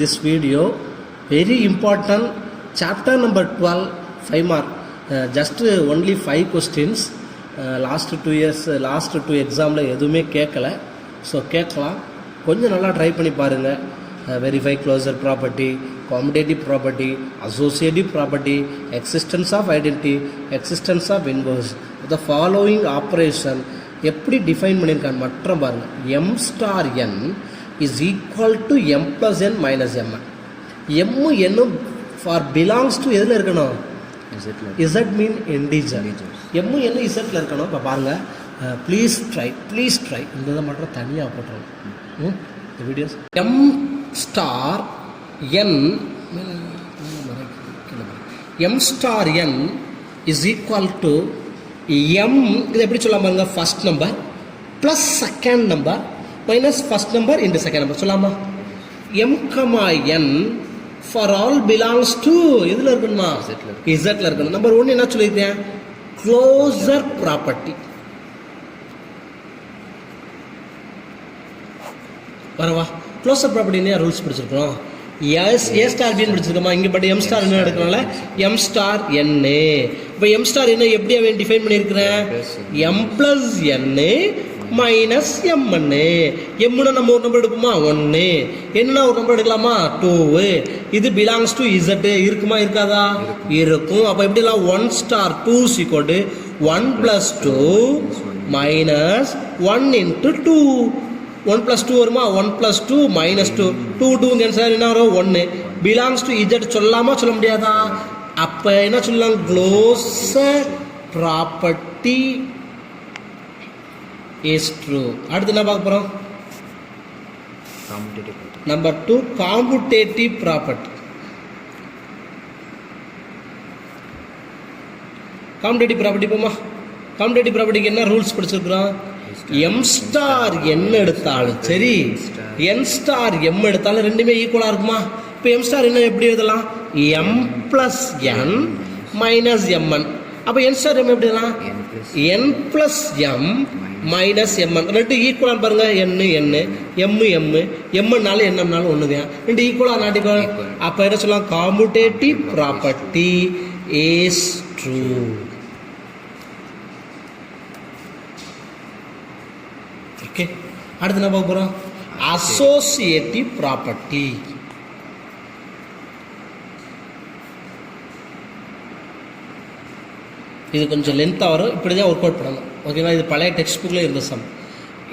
this video. Very important chapter number 12, 5 mark. Just only 5 questions. Last 2 years, last 2 examல எதுவுமே கேட்கல. So கேட்கலாம், கொஞ்சம் நல்லா ட்ரை பண்ணி பாருங்கள். Verify closure property, commutative property, associative property, existence of identity, existence of inverse. The following operation எப்படி define பண்ணியிருக்கான்னு மட்டும் பாருங்கள். m star n is equal to m plus n minus m. m n for belongs to எதில் இருக்கணும்? z மீன் integer. m n zல இருக்கணும். இப்போ பாருங்கள், please try இந்த இதை மட்டும் தனியாக போட்டுருவோம் இந்த videos. m star n m star n is equal to m, இது எப்படி சொல்லலாம் பாருங்க, first number plus second number minus first number into second number சொல்லலாமா? m, n for all belongs to எதில் இருக்கணுமா? இசட்ல இருக்கணும். நம்பர் 1 என்ன சொல்லியிருக்கேன்? Closer property. வரவா, க்ளோசர் ப்ராப்பர்ட்டி என்ன ரூல்ஸ் படிச்சிருக்கோம்? எஸ் ஏ ஸ்டார் பின்னு படிச்சிருக்கோமா? இங்கே பட் எம் ஸ்டார் என்ன எடுக்கிறனால எம் ஸ்டார் என்னு. இப்போ எம் ஸ்டார் என்ன எப்படி அவன் டிஃபைன் பண்ணியிருக்கிறேன்? எம் பிளஸ் என்னு மைனஸ் எம்என்னு. எம்முன்னா நம்ம ஒரு நம்பர் எடுப்போமா? 1. என்னன்னா ஒரு நம்பர் எடுக்கலாமா? 2. இது பிலாங்ஸ் டு இசட் இருக்குமா இருக்காதா? இருக்கும். அப்போ எப்படிலாம் 1 ஸ்டார் 2 ஈக்குவல் 1 + 2 மைனஸ் 1 × 2. 1 + 2 வருமா? 1 + 2 - 2. 2 கேன்சல் என்ன வரும்? 1. பிலாங்ஸ் டு இசட் சொல்லலாமா சொல்ல முடியாதா? அப்போ என்ன சொல்லலாம்? Closer property is true. அடுத்து என்ன பார்க்க போகிறோம்? Number 2 commutative property. Commutative property போமா? காம்புடேட்டிவ் ப்ராப்பர்ட்டிக்கு என்ன ரூல்ஸ் படிச்சிருக்கிறோம்? m ஸ்டார் n எடுத்தாலும் சரி, n ஸ்டார் m எடுத்தாலும் ரெண்டுமே ஈக்குவலாக இருக்குமா? இப்போ m ஸ்டார் என்ன எப்படி எழுதலாம்? m + n minus mn. அப்போ n ஸ்டார் m எப்படி எழுதலாம்? n + m minus mn. ரெண்டு ஈக்குவலாக பாருங்க, mனாலும் என்னம்னாலும் ஒன்று தான். ரெண்டு ஈக்குவலாக நாட் ஈக்குவல். அப்போ என்ன சொல்லலாம்? Competitive property is true. Okay, அடுத்து என்ன பார்க்க போகிறோம்? Associative property. இது கொஞ்சம் லென்த்தாக வரும், இப்படி தான் ஒர்க் அவுட் பண்ணணும். ஓகேவா? இது பழைய டெக்ஸ்ட் புக்கில் இருந்த சம்.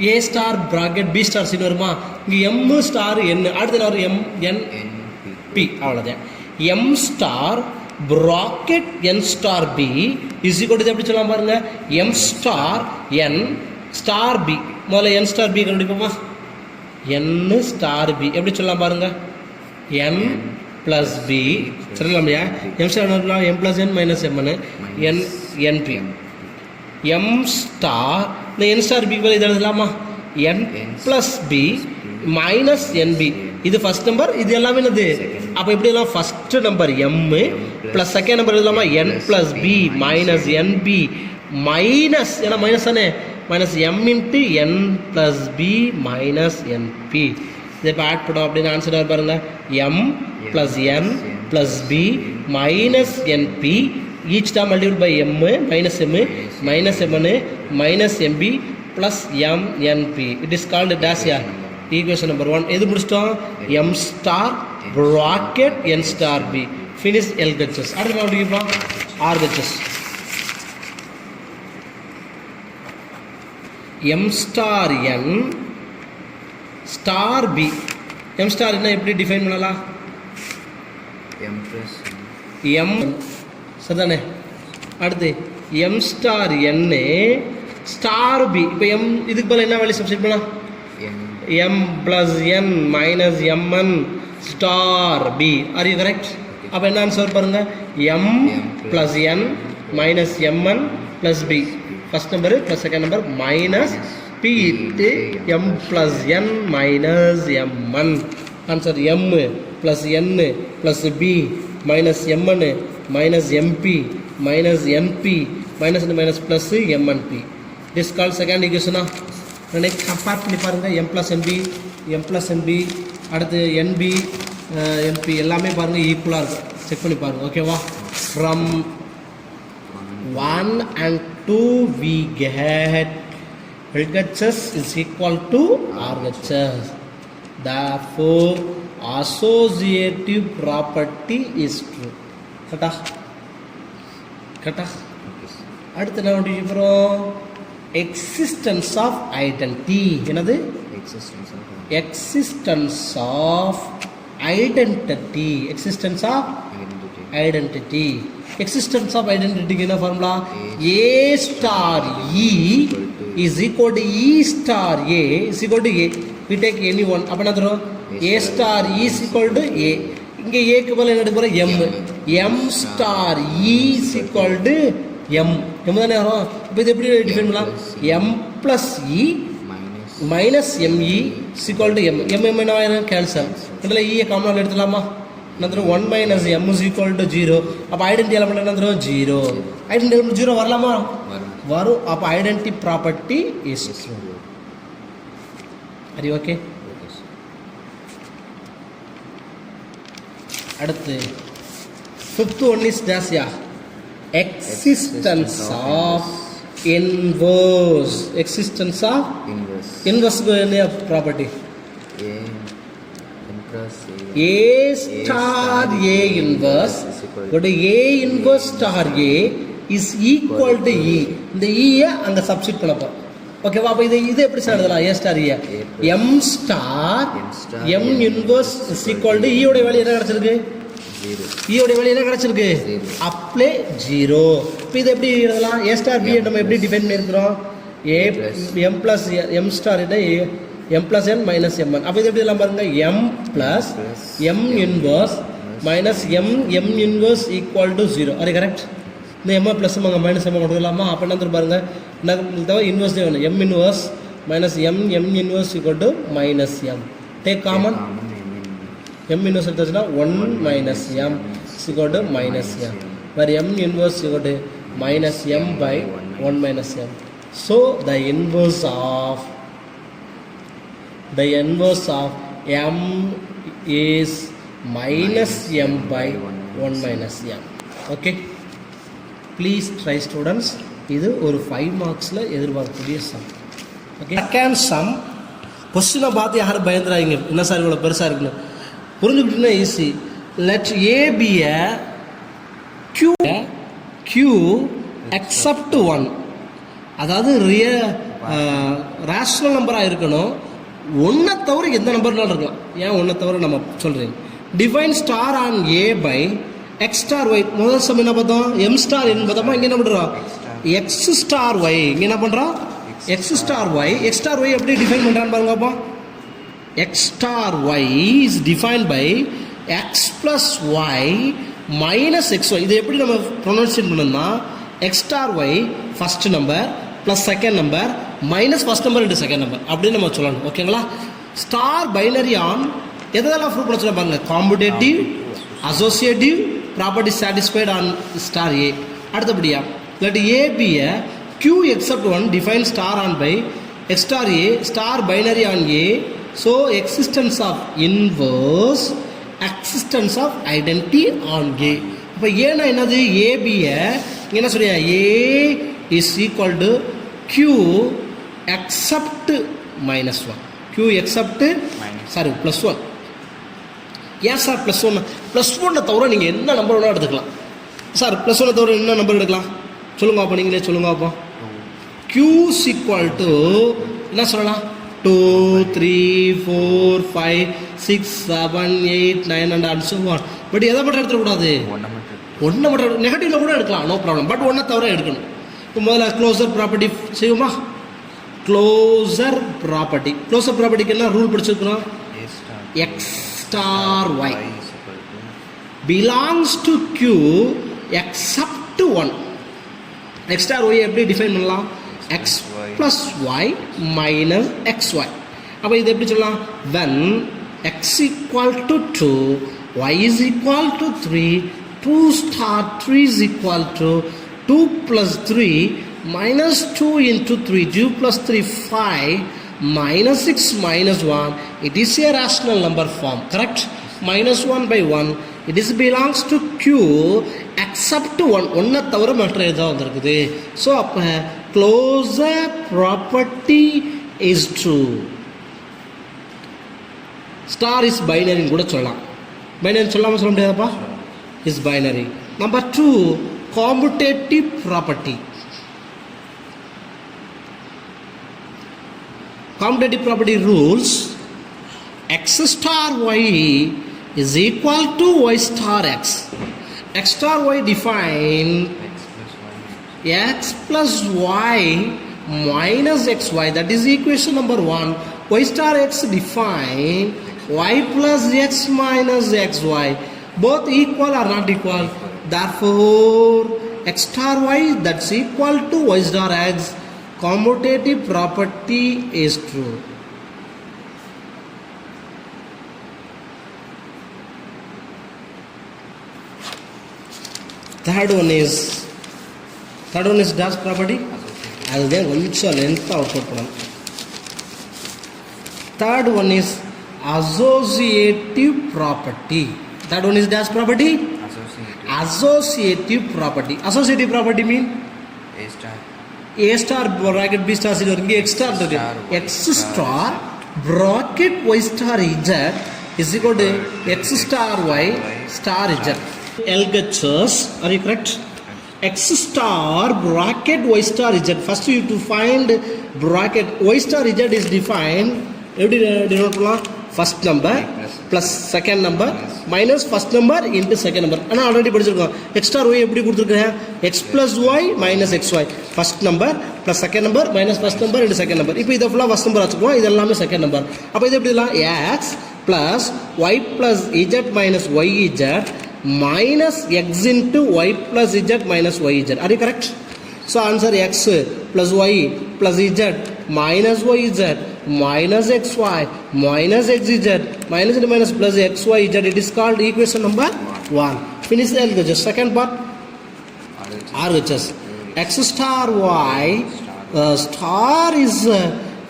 ஏ ஸ்டார் ப்ராக்கெட் பி ஸ்டார் சின்னு வருமா? இங்கே எம் ஸ்டார் n, அடுத்து வரும் m n p. அவ்வளோதான். m star bracket n star b is equal to எப்படி சொல்லலாம் பாருங்க? m star n star b. முதல்ல n star b கண்டுபிடிப்போமா? n star b எப்படி சொல்லலாம் பாருங்க? n + b சொல்லலாம் இல்லையா? m star m + n minus mn np. m star இந்த n ஸ்டார் b இதை எழுதலாமா? n + b minus nb. இது ஃபர்ஸ்ட் நம்பர், இது எல்லாமே என்னது? அப்போ எப்படி எல்லாம் first number m plus second number எழுதலாமா? n + b minus nb minus, ஏன்னா மைனஸ் தானே, minus m × n + b minus np. இதை இப்போ ஆட் பண்ணோம் அப்படின்னு ஆன்சர் பாருங்க. m + n + b minus np each term multiple by m minus m minus mn minus mb plus m np. It is called dash யார்? Equation number 1. எது முடிச்சிட்டோம்? m star bracket n star b. Finish LHS. அடுத்து மறுபடியும் RHS. m star n star b. m star என்ன எப்படி define பண்ணலாம்? m சரிதானே? அடுத்து m star n star b. இப்போ m இதுக்கு பதில் என்ன வேல்யூ சப்ஸ்டிட் பண்ணலாம்? m + n minus mn star b. Are you correct? அப்போ என்ன ஆன்சர் பாருங்க? m + n minus mn + b. First number plus second number minus p × m + n minus mn. Answer m + n + b minus mn minus mp minus np minus minus plus mnp. This call second ஈக்குவேஷனா? Next compare பண்ணி பாருங்கள். m + nb அடுத்து nb NP எல்லாமே பாருங்கள் ஈக்குவலாக இருக்கும். Check பண்ணி பாருங்கள். ஓகேவா? From 1 and 2 we get LHS is equal to RHS. Therefore associative property is true. கரெக்டா? அடுத்து என்ன பண்ணிட்டு போகிறோம்? Existence of identity. என்னது? Existence of identity. Existence of identity. Existence of ஐடென்டிட்டிக்கு என்ன formula? A star E is equal to E star A is equal to A. We take any one. அப்போ என்ன தரும்? A star E is equal to A. இங்கே ஏக்கு போல என்ன எடுக்க போகிறோம்? M. M star E is equal to M. M தானே வரும். இப்போ இது எப்படி டிஃபைன் பண்ணலாம்? M plus E minus ME is equal to M. M என்ன ஆயிரும்? கேன்சல். இதில் E காமனாக எடுத்துலாமா? என்ன தரும்? 1 minus M is equal to 0. அப்போ ஐடென்டி எலமெண்ட் என்ன தரும்? 0. ஐடென்டி எலமெண்ட் 0 வரலாமா? வரும். அப்போ ஐடென்டி ப்ராப்பர்ட்டி இஸ் ட்ரூ. அது ஓகே. அடுத்து ஃபிஃப்த் ஒன் இஸ் டேஸ்யா existence of inverse. Existence of இன்வர்ஸ்க்கு என்ன property? A star A inverse but A inverse star A is equal to E. இந்த E அங்க சப்ஸ்டிட் பண்ண போறோம். ஓகேவா? அப்ப இது எப்படி சார் எழுதலாம்? A star E M star M inverse is equal to E உடைய வேல்யூ என்ன கிடைச்சிருக்கு? 0. E உடைய வேல்யூ என்ன கிடைச்சிருக்கு? அப்ளை 0. இப்போ இது எப்படி எழுதலாம்? A star B நம்ம எப்படி டிஃபைன் பண்ணியிருக்கிறோம்? A M plus M star M plus n minus M1. அப்போ இது எப்படி எல்லாம் பாருங்க? M plus M inverse minus M inverse equal to 0. அது கரெக்ட்? இந்த M plus அங்கே மைனஸ் M கொடுக்கலாமா? அப்போ என்ன தரும் பாருங்க? என்ன தவிர இன்வர்ஸ் வேணும். M inverse minus M inverse equal to minus M. Take common. M inverse எடுத்துச்சுன்னா 1 minus M is equal to minus M. Where M inverse equal to minus M by 1 minus M. So the inverse of M is minus M by 1 minus M. Okay? Please try students. இது ஒரு 5 மார்க்ஸில் எதிர்பார்க்கக்கூடிய some. Okay? Second sum. கொஸ்டினை பார்த்து யாரும் பயந்துறாங்க. என்ன sir இவ்வளோ பெருசாக இருக்குன்னு புரிஞ்சுக்கிட்டீங்கன்னா easy. Let A B a Q except 1. அதாவது ரேஷனல் நம்பராக இருக்கணும். ஒன்றை தவிர எந்த நம்பர்னாலும் இருக்கலாம். ஏன் ஒன்றை தவிர நம்ம சொல்கிறீங்க? Define star on a by x star y. முதல் சம் என்ன பார்த்தோம்? எம் ஸ்டார் என்ன பார்த்தோமா? இங்கே என்ன பண்ணுறோம்? X star y. இங்கே என்ன பண்ணுறோம்? X star y. X star y எப்படி டிஃபைன் பண்ணுறான்னு பாருங்க. அப்போ எக்ஸ் ஸ்டார் ஒய் is define by x plus y minus x y. இதை எப்படி நம்ம ப்ரொனவுன்சியேட் பண்ணணும்னா x star y first number plus second number minus first number into second number அப்படின்னு நம்ம சொல்லணும். ஓகேங்களா? ஸ்டார் பைனரி ஆன் எதெல்லாம் ப்ரூவ் பண்ண சொல்ல பாருங்க. Commutative, associative, property satisfied on star A. அடுத்தபடியா let A B a Q except 1 define star on by X star A star binary on A. So existence of inverse, existence of identity on A. இப்போ ஏன்னா என்னது? ஏபிய என்ன சொல்றியா? A is equal to Q except minus 1. Q except sorry plus 1. ஏன் sir plus 1? Plus 1 தவிர நீங்கள் என்ன number வேணால் எடுத்துக்கலாம் சார். ப்ளஸ் 1 தவிர என்ன நம்பர் எடுக்கலாம் சொல்லுங்க அப்போ. நீங்களே சொல்லுங்க அப்போ. Q is equal to என்ன சொல்லலாம்? 2 3 4 5 6 7 8 9 and so on. பட் எதை மட்டும் எடுத்துக்கூடாது? ஒன்றை மட்டும். நெகட்டிவில் கூட எடுக்கலாம், நோ ப்ராப்ளம். பட் ஒன்றை தவிர எடுக்கணும். இப்போ முதல்ல க்ளோசர் ப்ராப்பர்ட்டி செய்வோமா? Closure property. க்ளோசர் ப்ராப்பர்ட்டிக்கு என்ன ரூல் படிச்சிருக்கணும்? X star y belongs to Q except 1. X star y எப்படி டிஃபைன் பண்ணலாம்? X plus y minus x Y. அப்போ இது எப்படி சொல்லலாம்? when x equal to 2 y is equal to 3 2 star 3 is equal to 2 plus 3 minus 2 into 3 2 plus 3 5 minus 6 minus 1. It is a rational number form. Correct? minus 1 by 1. It is belongs to Q except 1. ஒன்றை தவிர மற்ற எதாவது வந்திருக்குது. So அப்போ closure property is true. Star is binary கூட சொல்லலாம். Binary சொல்லாமல் சொல்ல முடியாதப்பா? Is binary. Number 2, commutative property. Commutative property rules x star y is equal to y star x. X star y define x plus y minus xy, that is equation number 1. Y star x define y plus x minus xy. Both equal or not equal? Therefore x star y that's equal to y star x. Commutative property is true. Third one is dash property. அதுதான் கொஞ்சம் லென்த்தாக out பண்ணணும். Third one is associative property. Third one is dash property. Associative property. Associative property mean A star bracket B star இருக்கு, X star இருக்கு. X star bracket Y star Z is equal to X star Y star Z. LHS, are you correct? X star bracket Y star Z. First you have to find bracket Y star Z is defined. எப்படி denote பண்ணலாம்? First number plus second number minus first number into second number. ஆனால் already படிச்சிருக்கோம். X star Y எப்படி கொடுத்துருக்கேன்? X plus Y minus XY. First number plus second number minus first number into second number. இப்போ இதை ஃபுல்லாக first number வச்சுக்குவோம். இது எல்லாமே second number. அப்போ இது எப்படி எல்லாம்? X plus Y plus Z minus YZ minus X into Y plus Z minus YZ. Are you correct? So answer X plus Y plus Z minus YZ minus XY minus XZ minus and minus plus XYZ. It is called equation number 1. Finish the LHS. Second part RHS. X star Y star is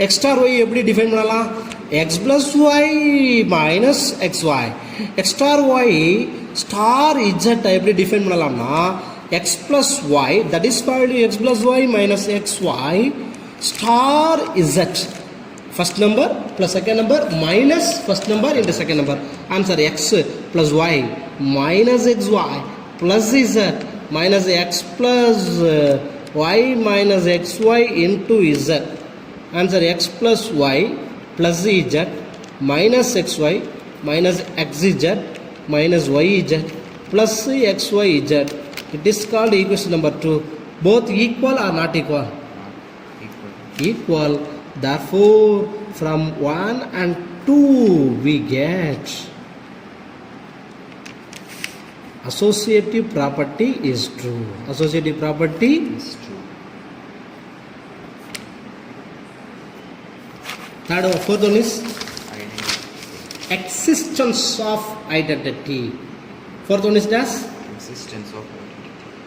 X star Y எப்படி define பண்ணலாம்? X plus Y minus XY. X star Y star Z எப்படி define பண்ணலாம்னா X plus Y, that is called X plus Y minus XY star Z. First number plus second number minus first number into second number. Answer X plus Y minus XY plus Z minus X plus Y minus XY into Z. Answer X plus Y plus Z minus XY minus XZ minus YZ plus XYZ. It is called equation number 2. Both equal or not equal? Equal. Therefore from 1 and 2 we get associative property is true. Associative property is true. Third one, fourth one is existence of identity. Fourth one is dash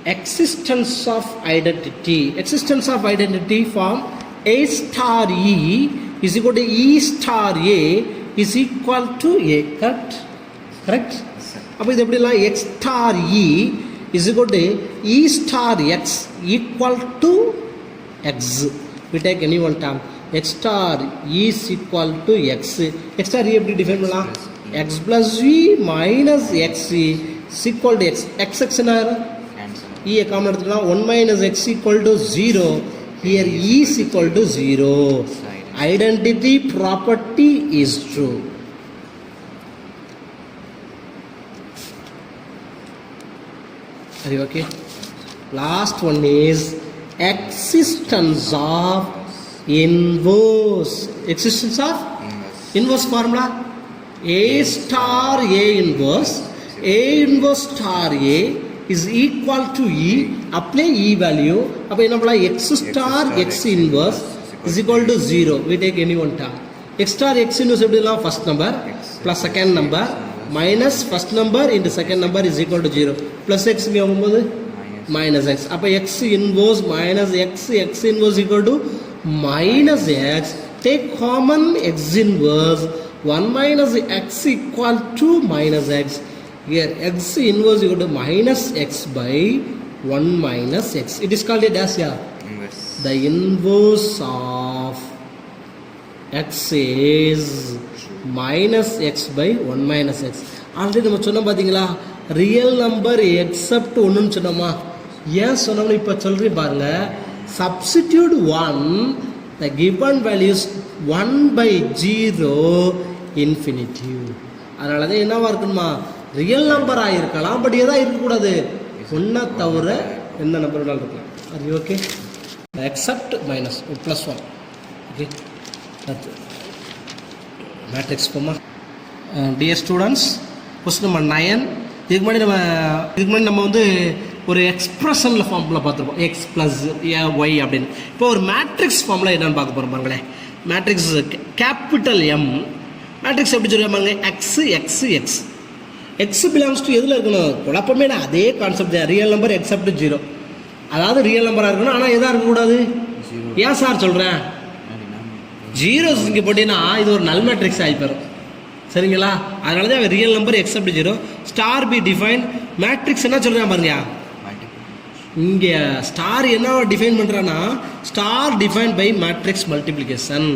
existence of identity. Existence of identity form A star E is equal to E star A is equal to A. Correct? அப்போ இது எப்படிலாம் X star E is equal to E star X equal to X. We take any one term. X star E is equal to X. X star E எப்படி define பண்ணலாம்? X plus E minus X is equal to X. X என்ன? E common எடுத்துக்கலாம். 1 minus X equal to 0. Here E is equal to 0. Identity property is true. Are you okay? Last one is existence of inverse. Existence of inverse formula. A star A inverse. A inverse star A is equal to E. Apply E value. அப்போ என்ன பண்ணலாம்? X star X inverse is equal to 0. We take any one term. X star X inverse எப்படிலாம்? First number plus second number minus first number into second number is equal to 0. Plus X இங்கே வரும்போது minus X. அப்போ X inverse minus X inverse equal to minus X. Take common X inverse 1 minus x equal to minus x. Here x inverse equal to minus x by 1 minus x. It is called a dash, yeah. Inverse. The inverse of x is minus x by 1 minus x. Already நம்ம சொன்னோம் பார்த்தீங்களா, real number accept ஒன்றுன்னு சொன்னோமா. ஏன் சொன்னோம்னு இப்போ சொல்கிறேன் பாருங்க. Substitute 1, the given value is 1 by 0 infinitive. அதனால தான் என்னவா இருக்கணுமா, ரியல் நம்பராக இருக்கலாம், பட் எதாக இருக்கக்கூடாது, ஒன்றை தவிர எந்த நம்பர் வேணாலும் இருக்கலாம். அது okay. Except minus plus 1. Okay, matrix போமா. Dear students, question number 9. இதுக்கு முன்னாடி நம்ம வந்து ஒரு எக்ஸ்பிரஷனில் ஃபார்முலா பார்த்துருப்போம், எக்ஸ் ப்ளஸ் ஒய் அப்படின்னு. இப்போ ஒரு மேட்ரிக்ஸ் ஃபார்முலா என்னென்னு பார்க்க போகிறோம் பாருங்களேன். மேட்ரிக்ஸ் கேபிட்டல் எம் மேட்ரிக்ஸ் எப்படி சொல்லுவாங்க பாருங்க, X X X. X belongs to எதில் இருக்கணும், குழப்பமே நான் அதே கான்செப்ட் தான். ரியல் நம்பர் எக்ஸப்ட் 0, அதாவது ரியல் நம்பராக இருக்கணும், ஆனால் எதாக இருக்கக்கூடாது. ஏன் சார் சொல்கிறேன், 0 இங்கே போட்டீங்கன்னா இது ஒரு நல் மேட்ரிக்ஸ் ஆகி போயிடும். சரிங்களா, அதனால தான் real number except 0. Star be define matrix என்ன சொல்கிறேன் பாருங்க. இங்கே ஸ்டார் என்ன டிஃபைன் பண்ணுறான்னா, star define by matrix multiplication.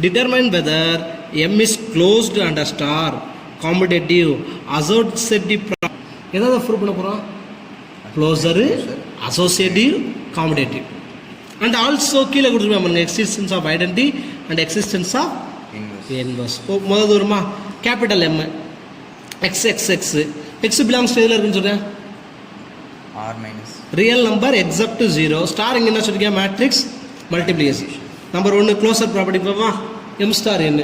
Determine whether M is closed under star commutative associative. எதாவது ப்ரூவ் பண்ண போகிறோம், closure associative commutative. And also கீழே கொடுத்துருப்பாங்க existence of identity and existence of inverse. முதல் வருமா, capital M X X X. X belongs எதில் இருக்குன்னு சொல்கிறேன், R minus. Real number except 0. Star இங்கே என்ன சொல்லிருக்கேன், matrix multiplication. Number 1 closer property பார்ப்போமா, எம் ஸ்டார் என்ன.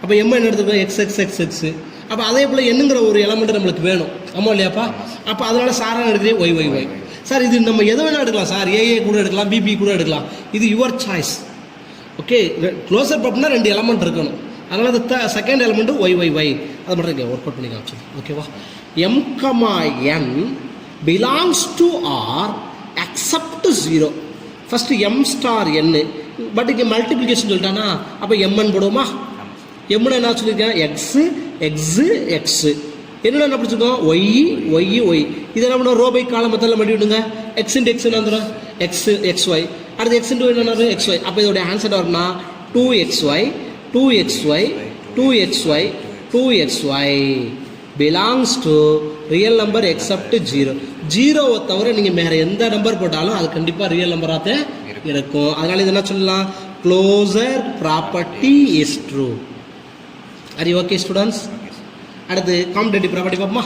அப்போ எம் என்ன எடுத்துக்கோம், எக்ஸ் எக்ஸ் எக்ஸ் எக்ஸ். அப்போ அதே போல் என்னங்கிற ஒரு எலமெண்ட் நம்மளுக்கு வேணும், ஆமாம் இல்லையாப்பா. அப்போ அதனால சாராக எடுக்கிறேன் ஒய் ஒய் ஒய். சார் இது நம்ம எதை வேணால் எடுக்கலாம் சார், ஏஏ கூட எடுக்கலாம், பிபி கூட எடுக்கலாம், இது யுவர் சாய்ஸ். ஓகே, க்ளோசர் ப்ராப்பர்ட்டினா 2 எலமெண்ட் இருக்கணும், அதனால் அது second element y Y y. அது மட்டும் இங்கே ஒர்க் அவுட் பண்ணி காமிச்சு. ஓகேவா, m comma n belongs to R except 0. First m star n, but இங்கே மல்டிப்ளிகேஷன் சொல்லிட்டானா, அப்போ எம்என் போடுவோமா. எம்னு என்ன சொல்லியிருக்கேன், எக்ஸு எக்ஸு எக்ஸு. என்னென்ன என்ன பிடிச்சிருக்கோம், ஒய் ஒய் ஒய். இதை என்ன பண்ணுவோம், ரோபை காலம் மெத்தடில் மட்டி விடுங்க. எக்ஸ் இன்ட்டு எக்ஸ் என்ன வந்துடும், எக்ஸ் எக்ஸ் ஒய். அடுத்து எக்ஸ் இன்ட்டு என்ன எக்ஸ் ஒய். அப்போ இதோடைய ஆன்சர் வரும்னா 2xy 2xy 2xy 2xy belongs to real number except 0. 0வை தவிர நீங்கள் வேறு எந்த நம்பர் போட்டாலும் அது கண்டிப்பாக ரியல் நம்பராக தான் இருக்கும். அதனால இது என்ன சொல்லலாம், க்ளோசர் ப்ராப்பர்ட்டி இஸ் ட்ரூ. அது ஓகே ஸ்டூடெண்ட்ஸ். அடுத்து காம்படேட்டிவ் ப்ராப்பர்ட்டி பார்ப்போமா.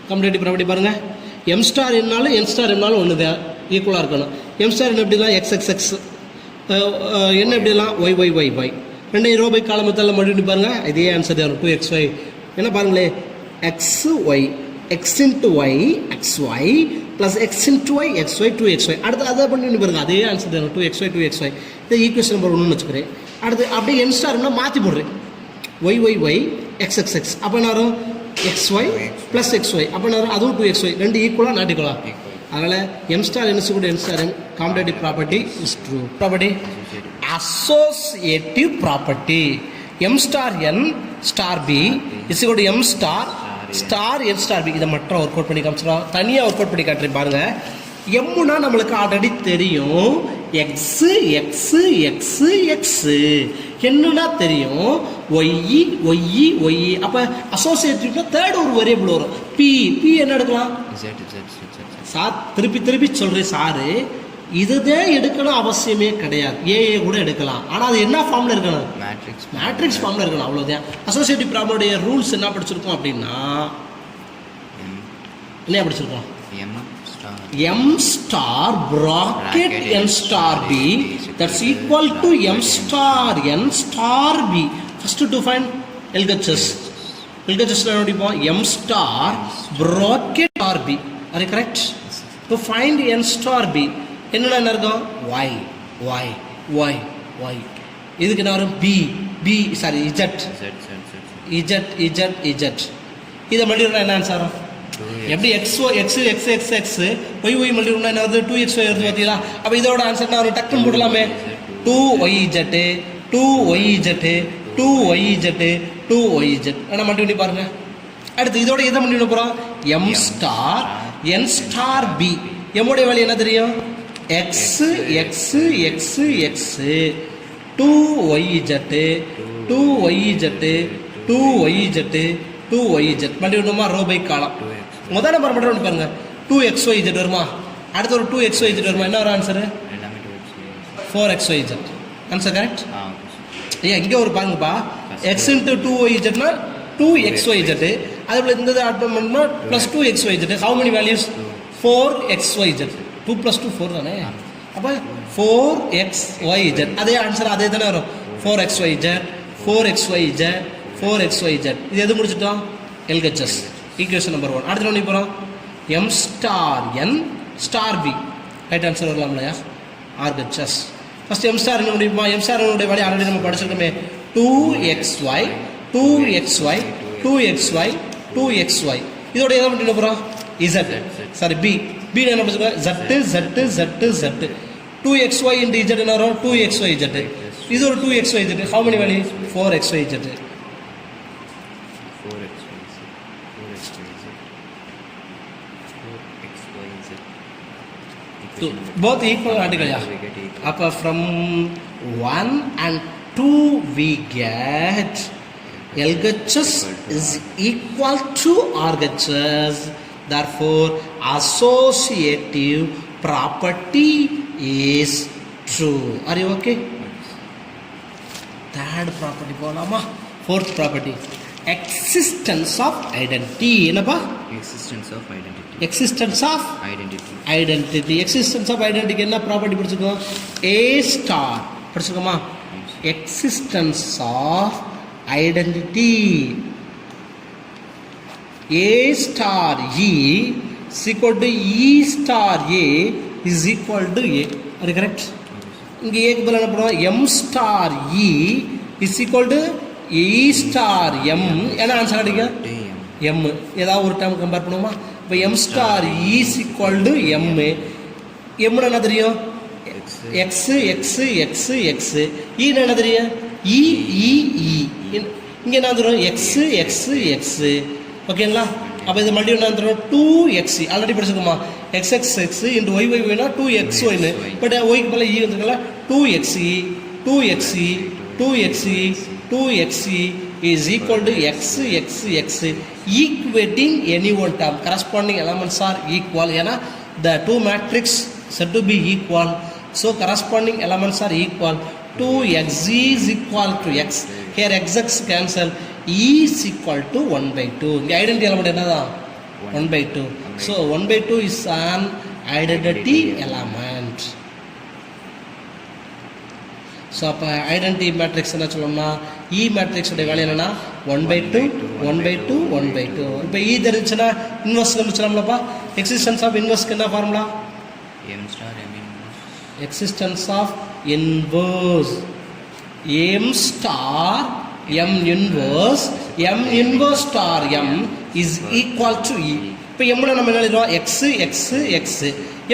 காம்படேட்டிவ் ப்ராப்பர்ட்டி பாருங்கள், எம் ஸ்டார் என்னாலும் என் ஸ்டார் என்னாலும் ஒன்று தான், ஈக்குவலாக இருக்கணும். எம் ஸ்டார் என்ன எப்படிலாம், எக்ஸ் எக்ஸ் எக்ஸ். என்ன எப்படிலாம், ஒய் ஒய் ஒய் ஒய். ரெண்டையும் ரோபை காலமத்தில் மறுபடியும் பாருங்கள், இதே ஆன்சர் தான் 2xy. என்ன பாருங்களேன், X Y X into Y X Y plus X into Y X Y 2xy. அடுத்து அதை பண்ணி பாருங்க, அதே ஆன்சர் தான் 2xy 2xy. இதை ஈக்குவேஷன் நம்பர் 1ன்னு வச்சுக்கிறேன். அடுத்து அப்படியே என் ஸ்டார்னா மாற்றி போடுறேன், Y Y Y X X X. அப்போ என்ன வரும், X Y plus X Y. அப்போ என்ன வரும், அதுவும் 2xy. ரெண்டு ஈக்குவலாக நாட் ஈக்குவலா. அதனால் எம் ஸ்டார் என்ன கூட n star m commutative property is true. Property associative property, m star n star p is கூட m star star n star p. இதை மட்டும் ஒர்க் அவுட் பண்ணி காமிச்சிடும், தனியாக ஒர்க் அவுட் பண்ணி காட்டுறேன் பாருங்கள். எம்முனா நம்மளுக்கு ஆல்ரெடி தெரியும், எக்ஸு எக்ஸு எக்ஸு எக்ஸு. என்னன்னா தெரியும், ஒய்இ ஒய்இ ஒய்இ. அப்போ அசோசியேட்டிவ்னா தேர்ட் ஒரு வேரியபிள் வரும், பி. பி என்ன எடுக்கலாம் சார், திருப்பி திருப்பி சொல்கிறேன் சாரு, இதுதான் எடுக்கணும் அவசியமே கிடையாது, ஏஏ கூட எடுக்கலாம். ஆனால் அது என்ன ஃபார்மில் இருக்கணும், மேட்ரிக்ஸ் ஃபார்மில் இருக்கணும், அவ்வளோதான். அசோசியேட்டிவ் ப்ராப்ளமுடைய ரூல்ஸ் என்ன படிச்சிருக்கோம் அப்படின்னா, என்ன படிச்சிருக்கோம், m star bracket n star p that's equal to m star n star p. First to find LHS. எல்ஹெச்எஸ்ல என்ன படிப்போம், m star bracket r p. அது correct. To find n star p என்ன இருக்கும், ஒய் ஒய் ஒய் ஒய். இதுக்கு என்ன வரும், p p sorry z z z z. இதை மல்டிப்ளை என்ன ஆன்சர் வரும், எப்படி x X X X x y y multiply என்ன வருது, 2xy வருது பார்த்தீங்களா. அப்போ இதோட ஆன்சர் என்ன வரும், டக்குன்னு போடலாமே, 2y z 2y z 2y z 2yz நான் மட்டும் பண்ணி பாருங்க. அடுத்து இதோட எதை பண்ணி போகிறோம்? m star n star b. எம்முடைய வேல்யூ என்ன தெரியும்? x x x x 2yz 2yz 2yz 2yz மட்டும் விடுமா? ரோ பை காலம். முதல் நம்பர் மட்டும் பண்ணி பாருங்க. 2xyz வருமா? அடுத்து ஒரு 2xyz வருமா? என்ன வரும் ஆன்சரு? 4xyz. Answer correct? ஐயா இங்கே ஒரு பாருங்கப்பா. x இன்ட்டு 2yzனா 2xyz. அதே போல் இந்த ஆட் பண்ணோம்னா plus 2xyz. How many values? 4xyz. 2 + 2 4 தானே. அப்போ 4xyz. அதே ஆன்சர் அதே தானே வரும். 4xyz 4xyz 4xyz. இது எது முடிச்சிட்டோம்? LHS equation number 1. அடுத்து என்ன போகிறோம்? m star n star b. Right answer வரலாம் இல்லையா? ஆர்ஹெச்எஸ். ஃபஸ்ட் m ஸ்டார் என்ன முடியுமா? m ஸ்டார் என்னுடைய வேல்யூ ஆல்ரெடி நம்ம படிச்சிருக்கோமே. 2xy 2xy 2xy 2xy. இதோட எதை பண்ணி போகிறோம்? z. Sorry b. b என்ன படிச்சிருக்கோம்? z. 2xy into z என்ன வரும்? 2xyz. இது ஒரு 2xyz. how many value? 4xyz. Both equal article. Apart from 1 and 2 we get LHS is equal to RHS. Therefore associative property is true. Are you okay? Third property போலாமா? Fourth property, existence of identity. என்னப்பா? existence of identity. Existence of identity. Existence of identity என்ன property படிச்சுக்கோம்? A star படிச்சுக்கோமா? Existence of identity A star E is equal to E star A is equal to A. Are you correct? இங்கே ஏக்கு பதில் என்ன பண்ணுவோம்? M star E is equal to E star M. என்ன answer கிடைக்கும்? M. ஏதாவது ஒரு டைம் கம்பேர் பண்ணுவோமா? இப்போ M star E is equal to M. M என்ன தெரியும்? X X X X. E என்ன தெரியும்? E E E. இங்கே என்ன தெரியும்? X X X. ஓகேங்களா? அப்போ இது மறுபடியும் என்ன தெரியும்? 2x. ஆல்ரெடி படிச்சுக்கோமா? x x x into y y y னா 2xy. பட் ஒய்க்கு பதில் E வந்துருக்கல. 2xe 2xe 2xe 2xe is equal to x x x. Equating any one term, corresponding elements are equal. ஏன்னா the two matrix said to be equal, so corresponding elements are equal. 2x is equal to x. Here x x cancel. E is equal to 1/2. The identity element என்னதான்? 1/2. So 1/2 is an identity element. So அப்போ identity matrix என்ன சொல்லணும்னா இ மேட்ரிக்ஸோடைய வேலை என்னென்னா 1/2 1/2 1/2. இப்போ e தெரிஞ்சுன்னா inverse கண்டுபிடிச்சலாம்லப்பா. Existence of இன்வெர்ஸ்க்கு என்ன formula? m star m inverse. Existence of inverse m star m inverse m inverse star m is equal to e. இப்போ எம்னா நம்ம என்ன எழுதுவோம்? X X x.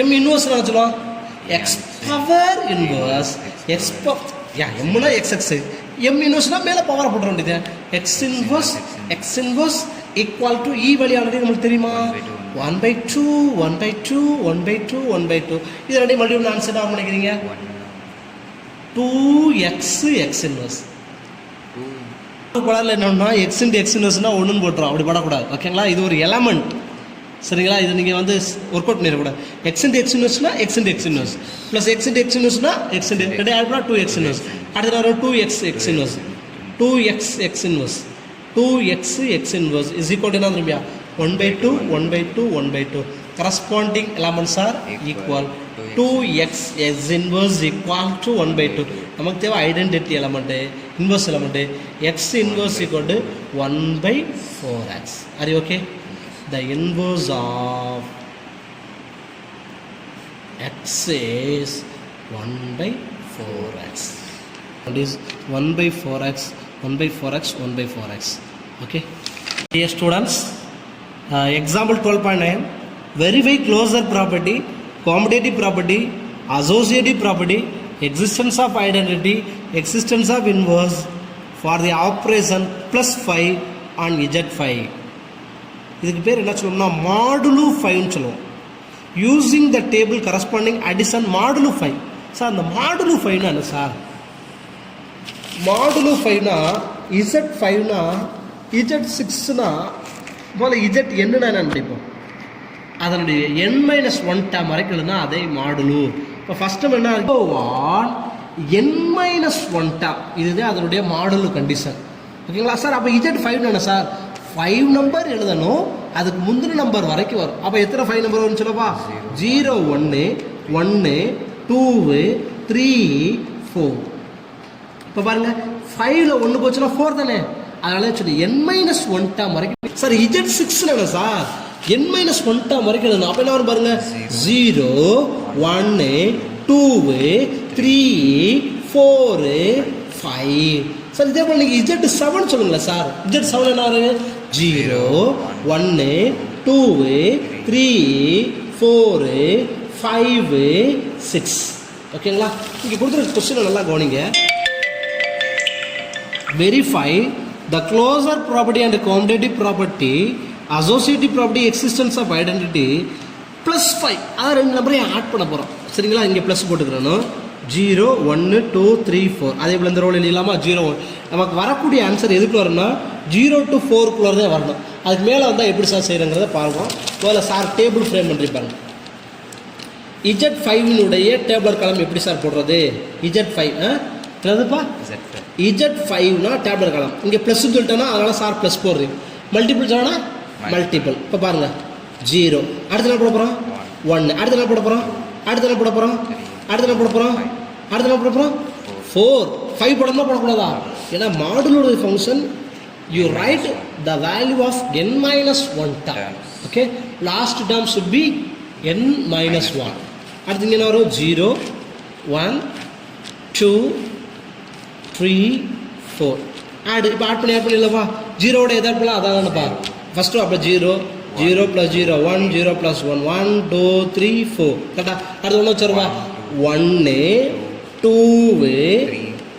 M inverse என்ன சொல்லுவோம்? எக்ஸ் பவர் இன்வெர்ஸ் எக்ஸ் எம்னா எக்ஸ் எக்ஸ். எம் இன்வெர்ஸ்னா மேலே பவரை போட்டுற வேண்டியது. X inverse equal to e வழி ஆல்ரெடி நம்மளுக்கு தெரியுமா? 1/2 1/2 1/2 1/2. இது ரெண்டையும் மறுபடியும் ஆன்சர் என்ன நினைக்கிறீங்க? 2x x inverse. படத்தில் என்னன்னா எக்ஸ் இன்ட்டு எக்ஸ் இன்வெர்ஸ்னா ஒன்றுன்னு போட்டுரும். அப்படி படக்கூடாது. ஓகேங்களா? இது ஒரு எலமெண்ட். சரிங்களா? இது நீங்கள் வந்து ஒர்க் அவுட் பண்ணிடக்கூடாது. எக்ஸ் இன்ட்டு எக்ஸ் இன்வெர்ஸ்னா x into x inverse plus X into x இன்வெர்ஸ்னா எக்ஸ் இன்ட்டு ரெண்டு ஆட் பண்ணால் 2x இன்வெர்ஸ். அடுத்த வரும் 2x x inverse 2x x inverse 2x x inverse is equal to என்ன திரும்பியா? 1/2 1/2 1/2. Corresponding elements are equal. 2x x inverse equal to 1/2. நமக்கு தேவை identity element, inverse element. x inverse equal to 1/4x. Are you okay? The inverse of x is 1/4x. What is 1/4x? 1/4x 1/4x. Okay. Dear students, example 12.9. Verify closure property, commutative property, associative property, existence of identity, existence of inverse for the operation plus 5 on Z5. இதுக்கு பேர் என்ன சொல்லுவோம்னா modulo 5ன்னு சொல்லுவோம். Using the table corresponding addition modulo 5. Sir அந்த modulo 5னா என்ன sir? மாடுலு 5னா Z5னா Z6னா போல Z என்னன்னா என்னன்னு படிப்போம். அதனுடைய n-1 டேம் வரைக்கும் எழுதுனா அதே மாடுலு. இப்போ ஃபர்ஸ்ட் டைம் என்ன n-1 டேம் இதுதான் அதனுடைய மாடுலு கண்டிஷன். ஓகேங்களா சார்? அப்போ Z5 என்ன சார்? 5 நம்பர் எழுதணும், அதுக்கு முந்தின நம்பர் வரைக்கும் வரும். அப்போ எத்தனை 5 நம்பர் வரும்னு சொல்லப்பா? 0 1 1 2 3 4. இப்போ பாருங்க 5ல் 1 போச்சுன்னா 4 தானே, அதனால சொல்லி n-1 டேம் வரைக்கும். சார் Z6 என்ன சார்? n-1 டேம் வரைக்கும் எழுதணும். அப்போ என்ன வரும் பாருங்க? 0 1 2 3 4 5. சார் இதே போல் நீங்கள் Z7 சொல்லுங்களேன் சார். Z7 என்ன வரும்? 0 1 2 3 4 5 6. ஓகேங்களா? இங்கே கொடுத்துருக்க கொஸ்டினை நல்லா கவனிங்க. Verify the closure property and commutative property associative property existence of identity plus 5. அதான் 2 நம்பரையும் ஆட் பண்ண போகிறோம். சரிங்களா? இங்கே ப்ளஸ் போட்டுக்கிறோம். 0 1 2 3 4. அதே போல் இந்த ரோல் எழுதலாமா? 0 1. நமக்கு வரக்கூடிய ஆன்சர் எதுக்கு வரணும்னா 0 to 4 தான் வரணும். அதுக்கு மேலே வந்தால் எப்படி சார் செய்கிறங்கிறத பாருங்கள். முதல்ல சார் டேபிள் ஃப்ரேம் பண்ணி பாருங்க. Z5னுடைய டேபிளர் காலம் எப்படி சார் போடுறது? Z5 என்னதுப்பா? Z5னா டேபிளர் காலம். இங்கே ப்ளஸ் சொல்லிட்டோன்னா அதனால் சார் ப்ளஸ் போடுறீங்க. மல்டிபிள் சொன்னா மல்டிபிள். இப்போ பாருங்கள் 0. அடுத்த நாள் போட போகிறோம் 1. அடுத்த நாள் போட போகிறோம், அடுத்த நாள் போட போகிறோம், அடுத்த நாள் போட போகிறோம், அடுத்த நாள் போட போகிறோம் 4. 5 போடணுமா போடக்கூடாதா? ஏன்னா மாடுலோட function you write the value of n-1 term. Okay, last term should be n-1. அடுத்து இங்கே என்ன வரும்? 0 1 2 3 4. ஆட் இப்போ ஆட் பண்ணி இல்லைப்பா? 0வோட எதாவது போல அதான் தானேப்பா ஃபஸ்ட்டு. அப்போ 0 0 + 0 1 0 + 1 1 2 3 4. கரெக்டா? அடுத்து ஒன்று வச்சுருவா 1 2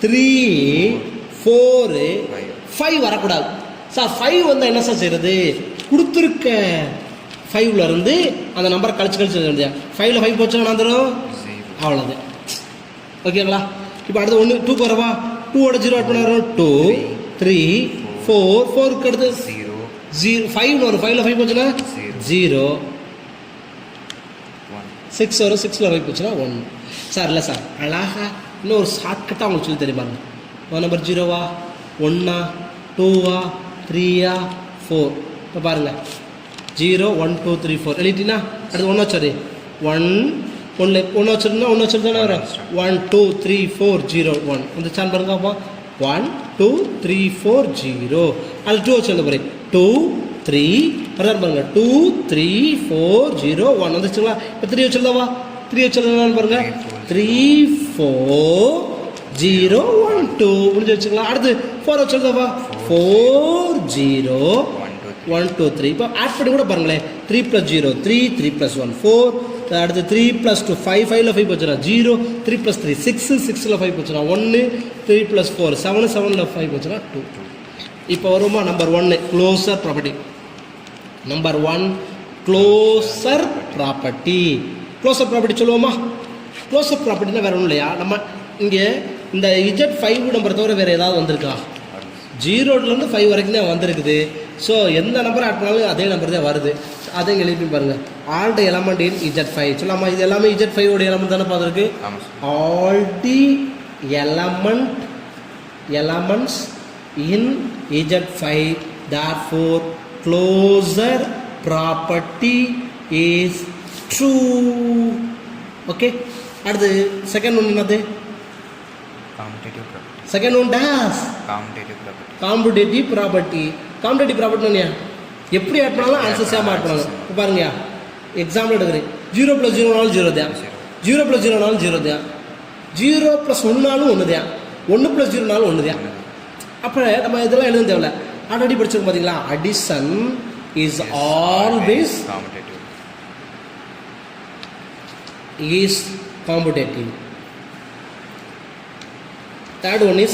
3 4 5 வரக்கூடாது சார். 5 வந்தால் என்ன சார் செய்கிறது? கொடுத்துருக்க 5ல் இருந்து அந்த நம்பரை கழிச்சு எழுதியா. 5ல் 5 போச்சுன்னா நான் தரும் அவ்வளோது. ஓகேங்களா? இப்போ அடுத்து 1 2 வரவா? 2ஓட 0 ஆட் பண்ண வரும் 2 3 4 4க்கு அடுத்து 0 5 வரும். 5ல் 5 போச்சுன்னா 0 6 வரும். 6ல் 5 போச்சுன்னா 1 சார். இல்லை சார், அழகா இன்னும் ஒரு ஷார்ட்கட்டாக உங்களுக்கு சொல்லி தெரியுமாங்க. நம்பர் 0வா 1ஆ 2ஆ 3ஆ 4. இப்போ பாருங்கள் 0 1 2 3 4 எழுதிட்டீங்கன்னா அடுத்து 1 வச்சாரு 1 1 வச்சுருந்தா 1 வச்சுருந்தானே வரும் 1 2 3 4 0 1 வந்து சான் பாருங்க. அப்போ 1 2 3 4 0. அது 2 வச்சுருந்த பாரு 2 3 அதான் பாருங்க 2 3 4 0 1 வந்துச்சுங்களா? இப்போ 3 வச்சுருந்தாவா? 3 வச்சுருந்தான்னு பாருங்க 3 4 0 1 2 முடிஞ்சு வச்சுக்கலாம். அடுத்து 4 வச்சுருந்தாவா? 4 0 1 2 3. இப்போ ஆட் பண்ணி கூட பாருங்களேன் 3 + 0 3 3 + 1 4. அடுத்து 3 + 2 5 5ல் 5 போச்சுன்னா 0 3 + 3 6 6ல் 5 போச்சுன்னா 1 3 + 4 7 7ல் 5 போச்சுன்னா 2. இப்போ வருமா number 1 closer property. Number 1 closer property. Closer property சொல்லுவோமா? க்ளோசர் ப்ராப்பர்ட்டினா வேறு ஒன்றும் இல்லையா? நம்ம இங்கே இந்த Z5 நம்பர் தவிர வேறு ஏதாவது வந்திருக்கா? 0லேருந்து 5 வரைக்கும் தான் வந்திருக்குது. ஸோ எந்த நம்பர் ஆட் பண்ணாலும் அதே நம்பர் தான் வருது. அதை எழுதி பாருங்கள். All the element in Z5 சொல்லாமா? இது எல்லாமே Z5 ஓட எலமெண்ட் தானே பார்த்துருக்கு. All the elements in Z5, therefore closure property is true. Okay, அடுத்து செகண்ட் ஒன் என்னது? commutative property. Second one days commutative property. commutative property என்ன? எப்படி ஆட் பண்ணாலும் ஆன்சர் சேம் ஆட் பண்ணலாம். இப்போ பாருங்க எக்ஸாம்பிள் எடுக்கிறேன். 0 + 0 நாலும் 0 தான், 0 + 0 நாலும் 0 தான், 0 + 1 நாலும் 1 தான், 1 + 0 நாலும் 1 தான். அப்போ நம்ம இதெல்லாம் எழுத தேவையில்ல, ஆல்ரெடி படிச்சிருக்கோம் பார்த்தீங்களா? Addition is always is commutative. Third one is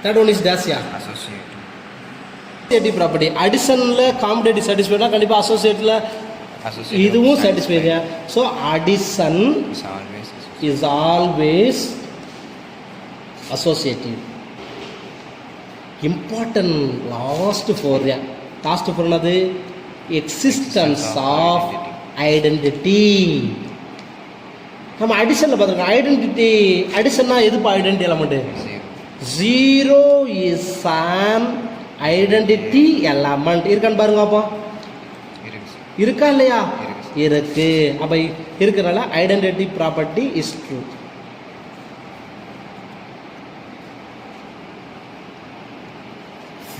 That one is dash, yeah. associative. Associative property. Additionல commutative satisfiedனா கண்டிப்பா associateல இதுவும் satisfied. So addition is always associative. Important last four. Last four என்னது existence of identity. நம்ம அடிஷனில் பார்த்துருக்கோம். Identity அடிஷன்னா எதுப்பா identity element? Zero is an identity element. இருக்கான்னு பாருங்க அப்போ. இருக்கா இல்லையா? இருக்கு. அப்போ இருக்கிறனால identity property is true.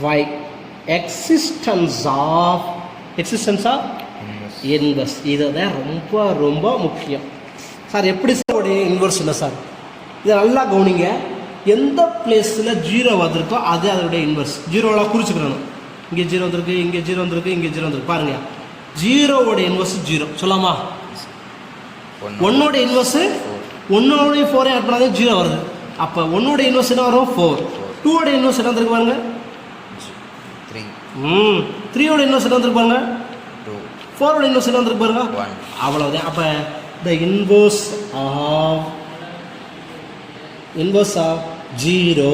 Why? Existence of inverse. இதுதான் ரொம்ப ரொம்ப முக்கியம். சார் எப்படி சார் இன்வெர்ஸ் இல்லை சார்? இதை நல்லா கவனிங்க. எந்த பிளேஸில் ஜீரோ வந்திருக்கோ அது அதோடைய இன்வெர்ஸ். ஜீரோவெலாம் குறிச்சுக்கணும். இங்கே ஜீரோ வந்திருக்கு, இங்கே ஜீரோ வந்திருக்கு, இங்கே ஜீரோ வந்திருக்கு. பாருங்க, ஜீரோவோட இன்வெர்ஸ் ஜீரோ. சொல்லாமா? ஒன்னோட இன்வெர்ஸ் ஒன்னோடைய 4 ஆட் பண்ணாதான் ஜீரோ வருது. அப்போ ஒன்னோட இன்வெர்ஸ் என்ன வரும்? 4. 2ஓட இன்வெர்ஸ் என்ன வந்திருக்கு பாருங்க? 3ஓட இன்வெர்ஸ் என்ன வந்திருக்கு பாருங்க? 4ஓட இன்வெர்ஸ் என்ன வந்திருக்கு பாருங்க? 1. அவ்வளவுதான். அப்போ the inverse of 0,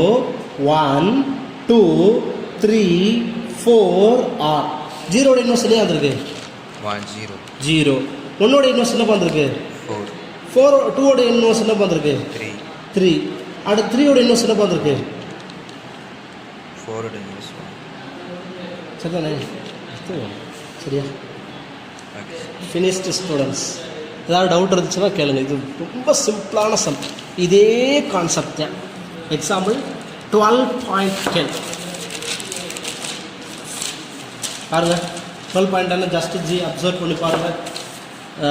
1, 2, 3, 4 are. ஜீரோட inverse என்ன வந்திருக்கு? 0. 1ஓட இன்வெர்ஸ் என்ன வந்திருக்கு? 4. 2ஓட இன்வெர்ஸ் என்ன வந்திருக்கு? 3. அடுத்து 3ஓட இன்வெர்ஸ் என்ன வந்திருக்கு? 4ஓட இன்வெர்ஸ். சரிதானே? சரியா? Finished students. ஏதாவது டவுட் இருந்துச்சுன்னா கேளுங்க. இது ரொம்ப சிம்பிளான சம். இதே கான்செப்ட் தான். எக்ஸாம்பிள் 12.10 பாருங்க. 12.10 ஜஸ்ட் ஜி அப்சர்வ் பண்ணி பாருங்க.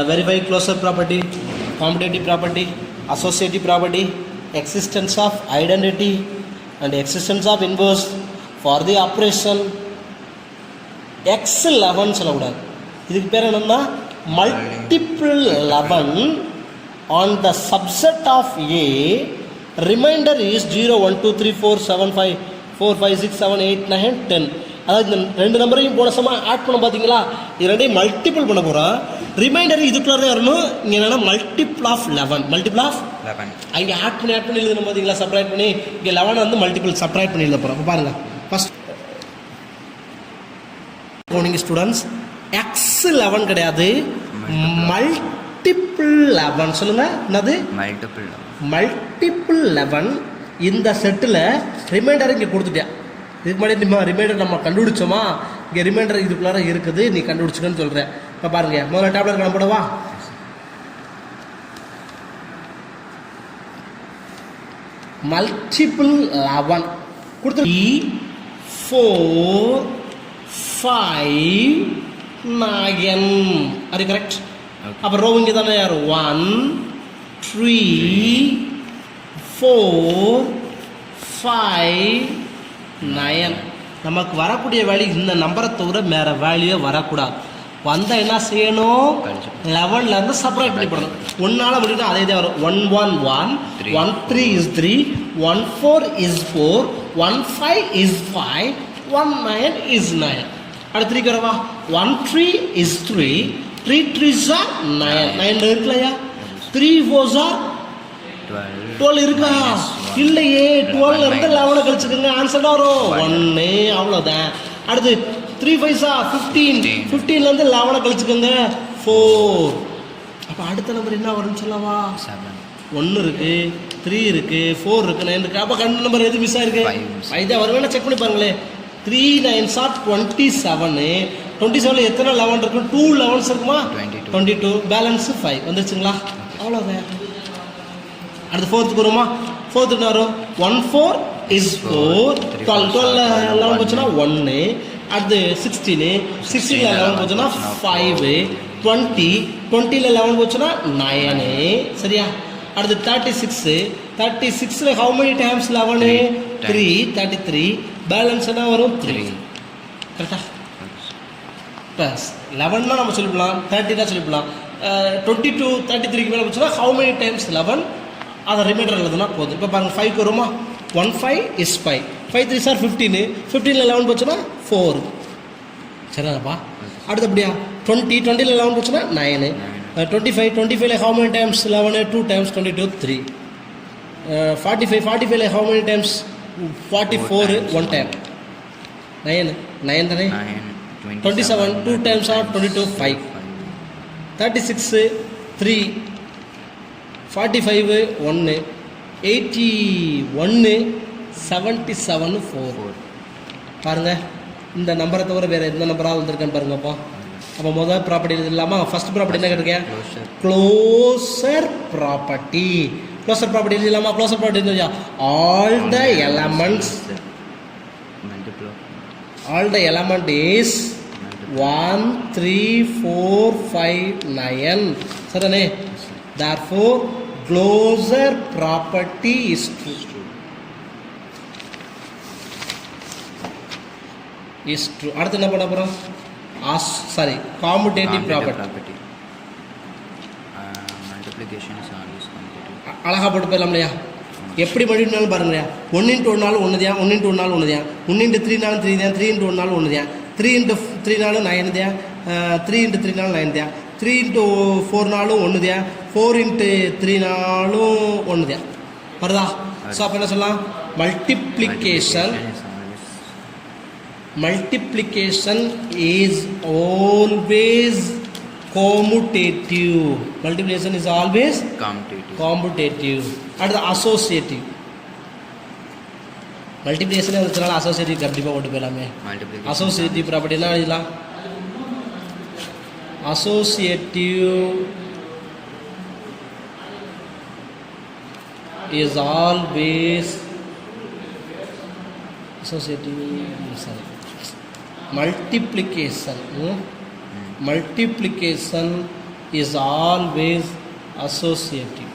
Verify closure property, commutative property, associative property, existence of identity and existence of inverse for the operation. X11 சொல்லக்கூடாது. இதுக்கு பேர் என்னன்னா multiple 11 on the subset of A. Remainder is 0, 1, 2, 3, 4, 7, 5, 4, 5, 6, 7, 8, 9, 10. அதாவது இந்த ரெண்டு நம்பரையும் போன சம ஆட் பண்ண பார்த்தீங்களா? இது ரெண்டையும் மல்டிபிள் பண்ண போகிறோம். ரிமைண்டர் இதுக்குள்ளே வரணும். இங்கே என்னென்னா மல்டிபிள் ஆஃப் 11. மல்டிபிள் ஆஃப் 11 அங்கே ஆட் பண்ணி எழுதணும் பார்த்தீங்களா? சப்ராக்ட் பண்ணி இங்கே 11 வந்து மல்டிபிள் சப்ராக்ட் பண்ணி எழுத போகிறோம். அப்போ பாருங்கள். ஃபஸ்ட் நீங்கள் ஸ்டூடெண்ட்ஸ் X11 கிடையாது, மல்டிபிள் 11 சொல்லுங்க. என்னது? மல்டிபிள் 11. இந்த செட்டில் ரிமைண்டர் இங்கே கொடுத்துட்டேன். இதுக்கு முன்னாடி ரிமைண்டர் நம்ம கண்டுபிடிச்சோமா? இங்கே ரிமைண்டர் இதுக்குள்ளார இருக்குது, நீ கண்டுபிடிச்சுக்கன்னு சொல்கிறேன். இப்போ பாருங்க, முதல்ல டேப்லெட் கணக்கு போடவா? மல்டிபிள் 11 கொடுத்து 4, 5, 9. அது கரெக்ட். அப்போ ரோ இங்கே தானே யார்? 1, 3, 4, 5, 9. நமக்கு வரக்கூடிய வேல்யூ இந்த நம்பரை தவிர வேறு வேல்யூ வரக்கூடாது. வந்தால் என்ன செய்யணும்? 11லேருந்து செப்பரேட் பண்ணி போடணும். ஒன்றால் முடியும்னா அதே தான் வரும். 1, 1, 1, 1, 3 is 3, 1, 4 is 4, 1, 5 is 5, 1, 9 is 9. அடுத்து 3 வரவா? 1, 3 is 3, 3 3s are 9. 9 இருக்குல்லையா? 3 4s are 12 இருக்கா? இல்லையே. 12லேருந்து 11 கழிச்சுக்கோங்க. ஆன்சர் தான் வரும் 1. அவ்வளோதான். அடுத்து 3 5s are 15. 15லேருந்து 11 கழிச்சுக்கோங்க 4. அப்போ அடுத்த நம்பர் என்ன வரும்னு சொல்லவா? 1 இருக்கு, 3 இருக்கு, 4 இருக்கு, 9 இருக்கு. அப்போ கண்டு நம்பர் எது மிஸ் ஆயிருக்கு? 5 தான் வருவேன்னா செக் பண்ணி பாருங்களேன். 3 9s are 27. 27ல் எத்தனை 11 இருக்கும்? 2 11s இருக்குமா? 22. பேலன்ஸ் 5 வந்துருச்சுங்களா? அவ்வளோதான். அடுத்து 4th வருமா? 4th என்ன வரும்? 1 4 is 4. 12 11 போச்சுன்னா 1. அடுத்து 16, 16ல் 11 போச்சுன்னா 5. 20, 20ல் 11 போச்சுன்னா 9. சரியா? அடுத்து 36, 36ல் how many times 11? 3. 33. பேலன்ஸ் என்ன வரும்? 3. கரெக்டா? ப்ளஸ் 11 நம்ம சொல்லிக்கலாம், 30 தான் சொல்லிக்கலாம். 22 33க்கு மேலே போச்சுன்னா how many times 11? அதை ரிமைண்டர் எழுதுனா போதும். இப்போ பாருங்கள் 5 வருமா? 1 5 is 5. 5 3s are 15, 15ல 11 போச்சுன்னா 4. சரிதாப்பா. அடுத்து அப்படியா 20, 20ல 11 போச்சுன்னா 9. 25, 25ல how many times 11? 2 times 22, 3. 45, 45ல how many times 44? 1 time. 9 தானே. 27, 2 times are 22, 5. 36, 3. 45, 1. 81, 77, 4. பாருங்க, இந்த நம்பரை தவிர வேறு எந்த நம்பராக வந்திருக்கேன்னு பாருங்கப்பா. அப்போ முதல் ப்ராப்பர்ட்டி இல்லாமல் ஃபர்ஸ்ட் ப்ராப்பர்ட்டி என்ன கேட்டிருக்கேன்? Closer property. க்ளோசர் ப்ராப்பர்ட்டி இல்லாமல் க்ளோசர் ப்ராப்பர்ட்டி இருந்துச்சா ஆல் த எலமெண்ட் இஸ் 1 3 4 5 9. சரிதானே? therefore closure property is true. அடுத்து என்ன பண்ண போறோம்? commutative property. Multiplication is always commutative. அழகா போட்டு போயிடலாம் இல்லையா? எப்படி பண்ணிட்டு பாருங்கயா. 1 × 1 நாள் 1 தான், 1 × 1 நாள் 1 தான், 1 × 3 நாள் 3 தான், 3 × 1 நாள் 1 தான், 3 × 3 நாள் 9 தான், 3 × 3 நாள் 9 தான், 3 × 4 நாளும் 1 தான், 4 × 3 நாளும் 1 தான். வருதா? ஸோ அப்போ என்ன சொல்லலாம்? Multiplication is always commutative. Multiplication is always commutative. அடுத்து associative. மல்டிப்ளிகேஷன் வந்துச்சுனால அசோசியேட்டிவ் கண்டிப்பாக போட்டு போயிடலாமே. அசோசியேட்டிவ் ப்ராப்பர்ட்டினா எழுதலாம். Associative is always multiplication is always associative,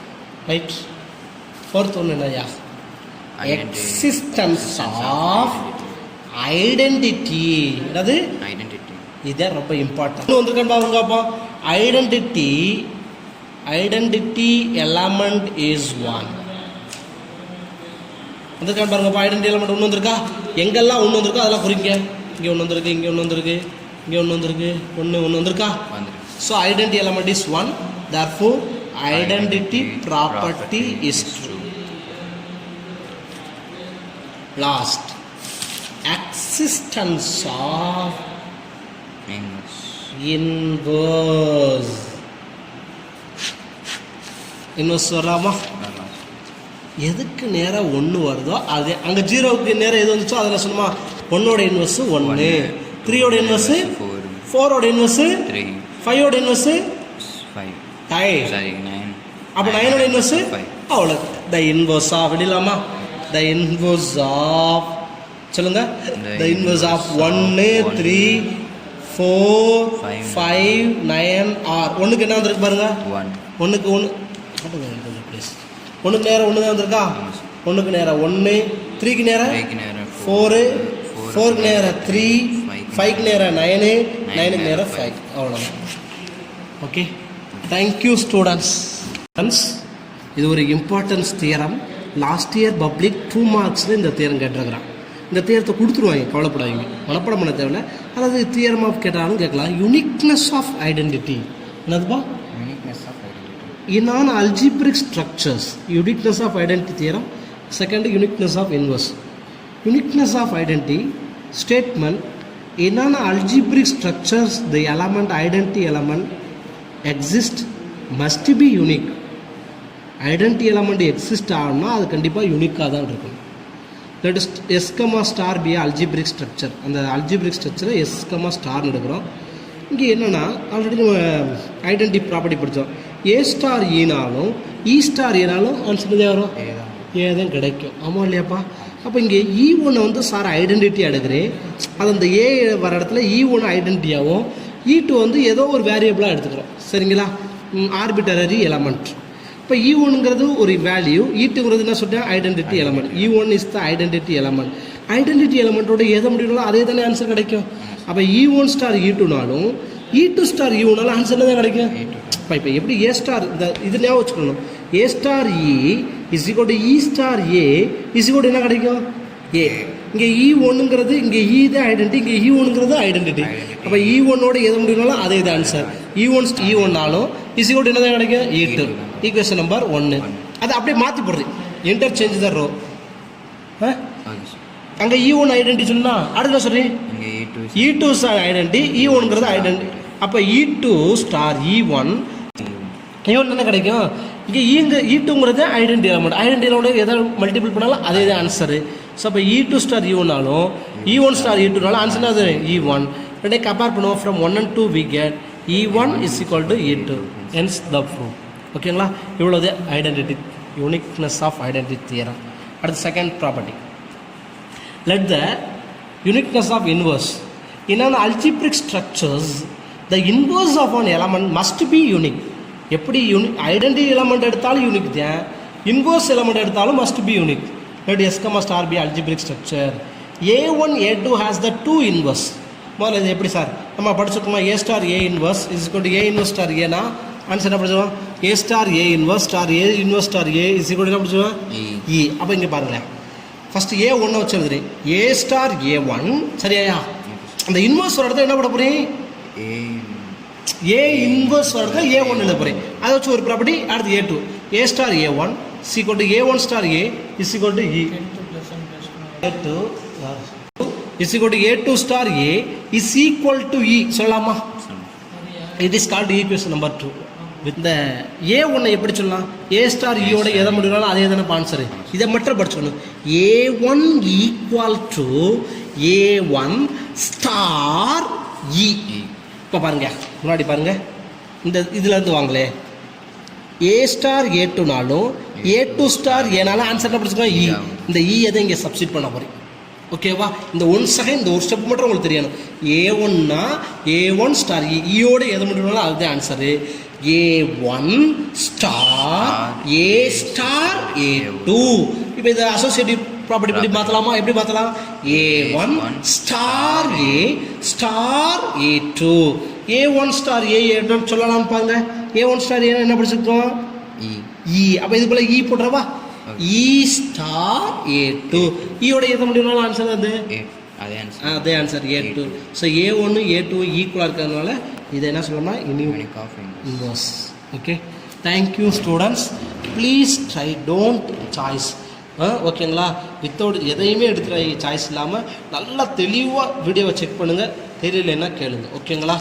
right? Fourth one enna? Existence of identity. என்னது? இது ரொம்ப இம்பார்ட்டன்ட். வந்திருக்கேன் பாருங்கப்பா. Identity element is 1. வந்திருக்கான்னு பாருங்கப்பா. ஐடென்டிட்டி எலமெண்ட் ஒன்று வந்திருக்கா? எங்கெல்லாம் ஒன்று வந்திருக்கோ அதெல்லாம் குறிங்க. இங்கே ஒன்று வந்திருக்கு, இங்கே ஒன்று வந்திருக்கு, இங்கே ஒன்று வந்திருக்கு, ஒன்று வந்திருக்கா? So identity element is 1. therefore identity property is true. Last, existence of inverse வரலாமா? எதுக்கு நேரம் 1 வருதோ அது அங்கே 0க்கு நேரம் எது வந்துச்சோ அதில் சொன்னோமா 1ஓட இன்வெர்ஸ் 1, 3ஓட இன்வெர்ஸ் 4ஓட இன்வெர்ஸ் 3, 5ஓட இன்வெர்ஸ் 5, அப்போ 9ஓட இன்வெர்ஸ் அவ்வளோ. த இன்வெர்ஸ் ஆஃப் விடலாமா? த இன்வெர்ஸ் ஆஃப் சொல்லுங்க. The inverse of 1 3 4 5 9 are. ஒன்றுக்கு என்ன வந்துருக்கு பாருங்க? 1க்கு 1 ப்ளீஸ். 1க்கு நேரம் 1 தான் வந்திருக்கா? 1க்கு நேரம் 1, 3க்கு நேரம் 4, 4க்கு நேரம் 3, 5க்கு நேரம் 9, 9க்கு நேரம் 5. அவ்வளோதான். Okay, thank you students. இது ஒரு importance theorem. Last year public 2 மார்க்ஸில் இந்த தியரம் கேட்டிருக்கிறான். இந்த தியரத்தை கொடுத்துருவாங்க, கவலைப்படாதீங்க, மனப்படம் பண்ண தேவையில்லை. அதாவது தியரம் ஆஃப் கேட்டாலும் கேட்கலாம். யூனிக்னஸ் ஆஃப் ஐடென்டிட்டி என்னதுப்பா? In non algebraic structures, uniqueness of identity theorem. Second, uniqueness of inverse. Uniqueness of identity statement. In non algebraic structures, the element identity element exist must be unique. Identity element exist ஆகணும்னா அது கண்டிப்பாக யூனிக்காக தான் இருக்கும். Let S, star be algebraic structure. அந்த algebraic structure S, ஸ்டார்னு எடுக்கிறோம். இங்கே என்னென்னா ஆல்ரெடி நம்ம ஐடென்டிட்டி ப்ராப்பர்ட்டி படித்தோம். ஏ ஸ்டார் ஈனாலும் இ ஸ்டார் ஏனாலும் ஆன்சர் இதே வரும், ஏ தான் கிடைக்கும். ஆமாம் இல்லையாப்பா? அப்போ இங்கே E1 வந்து சார் ஐடென்டிட்டி எடுக்கிறேன். அது அந்த ஏ வர இடத்துல E1 ஐடென்டிட்டியாகவும் E2 வந்து ஏதோ ஒரு வேரியபிளாக எடுத்துக்கிறோம். சரிங்களா? Arbitrary element. இப்போ E1ங்கிறது ஒரு வேல்யூ, E2ங்கிறது என்ன சொல்லிட்டேன்? Identity element. E1 is the identity element. Identity எலமெண்ட்டோட எதை முடியணும் அதே தானே ஆன்சர் கிடைக்கும். அப்போ E1 ஸ்டார் E2நாலும் E2 ஸ்டார் E1நாலும் ஆன்சர் தான் கிடைக்கும். இப்போ எப்படி ஏ ஸ்டார் இந்த இது ஞாபகம் வச்சுக்கணும். A star e is equal to e star A is equal to என்ன கிடைக்கும்? ஏ. இங்கே E1ங்கிறது இங்கே E தான் ஐடென்டி, இங்கே E1ங்கிறது ஐடென்டிட்டி. அப்போ E1ஓட எது முடியும்னாலும் அதே இது ஆன்சர். E1ஆலும் இசிகோட் என்ன தான் கிடைக்கும் E2. Equation number 1. அதை அப்படியே மாற்றி போடுறேன், இன்டர்சேஞ்ச் த ரோ. Okay sir. அங்கே E1 ஐடென்டி சொன்னா அடுத்த சொல்கிறேன் இங்கே E2 ஸ்டார் ஐடென்டி, E1ங்கிறது ஐடென்டி. அப்போ E2 ஸ்டார் E1 என்ன கிடைக்கும்? இங்கே E2ங்கிறது ஐடென்டி எலமெண்ட். ஐடென்டி எலமெண்ட் எதாவது மல்டிபிள் பண்ணாலும் அதே தான் ஆன்சரு. ஸோ அப்போ E2 ஸ்டார் E1ஆலும் E1 ஸ்டார் E2நாலும் ஆன்சர்னா அது E1. ரெண்டே கம்பேர் பண்ணுவோம். From 1 and 2 we get E1 is equal to E2. hence the proof. ஓகேங்களா? இவ்வளோது identity, uniqueness of identity theorem. அடுத்து second property. Let the uniqueness of inverse. In an algebraic structures, the inverse of an element must be unique. எப்படி identity element எடுத்தாலும் unique தான், inverse element எடுத்தாலும் must be unique. let S, star be algebraic structure. A1 A2 has the 2 inverse. முதல்ல இது எப்படி sir நம்ம படிச்சிருக்கோமா? A star A inverse is equal to A inverse star ஏனா answer என்ன படிச்சிருக்கோம்? A star A inverse star A inverse star A is equal to என்ன படிச்சிருக்கோம்? E. அப்போ இங்கே பாருங்களேன், ஃபர்ஸ்ட் A1 வச்சு எழுதுறேன். A ஸ்டார் A1 சரியா? அந்த இன்வர்ஸ் ஒரு இடத்துல என்ன பண்ண போறீங்க? A இன்வர்ஸ் ஒரு இடத்துல A1 எழுத போறேன். அதை வச்சு ஒரு ப்ராப்பர்ட்டி. அடுத்து A2 A star A1 is equal to A1 star A is equal to E. A2 is equal to A2 star A is equal to E. சொல்லலாமா? It is called equation number 2. இந்த A1 எப்படி சொல்லலாம்? A star E ஓட எதை முடியனாலும் அதே தானே answer. இதை மட்டும் படிச்சுக்கணும். A1 equal to A1 star E. இப்போ பாருங்க, முன்னாடி பாருங்க, இந்த இதுல இருந்து வாங்களே, A ஸ்டார் A2நாலும் A2 ஸ்டார் ஏனாலும் ஆன்சர் என்ன படிச்சுக்கோங்க? E. இந்த E எதை இங்கே சப்ஸ்டிட் பண்ண போறேன். ஓகேவா? இந்த 1 செகண்ட், இந்த ஒரு ஸ்டெப் மட்டும் உங்களுக்கு தெரியணும். A1னா A1 ஸ்டார் E, ஈயோட எது முடியனாலும் அதுதான் answer. A1 star A star A2. இப்போ இதை அசோசியேட்டிவ் ப்ராப்பர்ட்டி படி மாற்றலாமா? எப்படி மாற்றலாம்? A1 star A star A2. A1 star A என்னன்னு சொல்லலாம்னு பாருங்க. A1 ஸ்டார் A என்ன படிச்சிருக்கோம்? E. அப்போ இது போல E போடுறவா? E star A2. ஈயோட எது முடியனாலும் ஆன்சர் அது அதே answer A2. So A1 A2 ஈக்குவலாக இருக்கிறதுனால இதை என்ன சொல்லணும்னா unique of inverse. Okay, thank you students. Please try, don't choice. ஓகேங்களா? வித்தவுட் எதையுமே எடுக்கிற சாய்ஸ் இல்லாமல் நல்லா தெளிவாக வீடியோவை செக் பண்ணுங்கள். தெரியலன்னா கேளுங்க. ஓகேங்களா?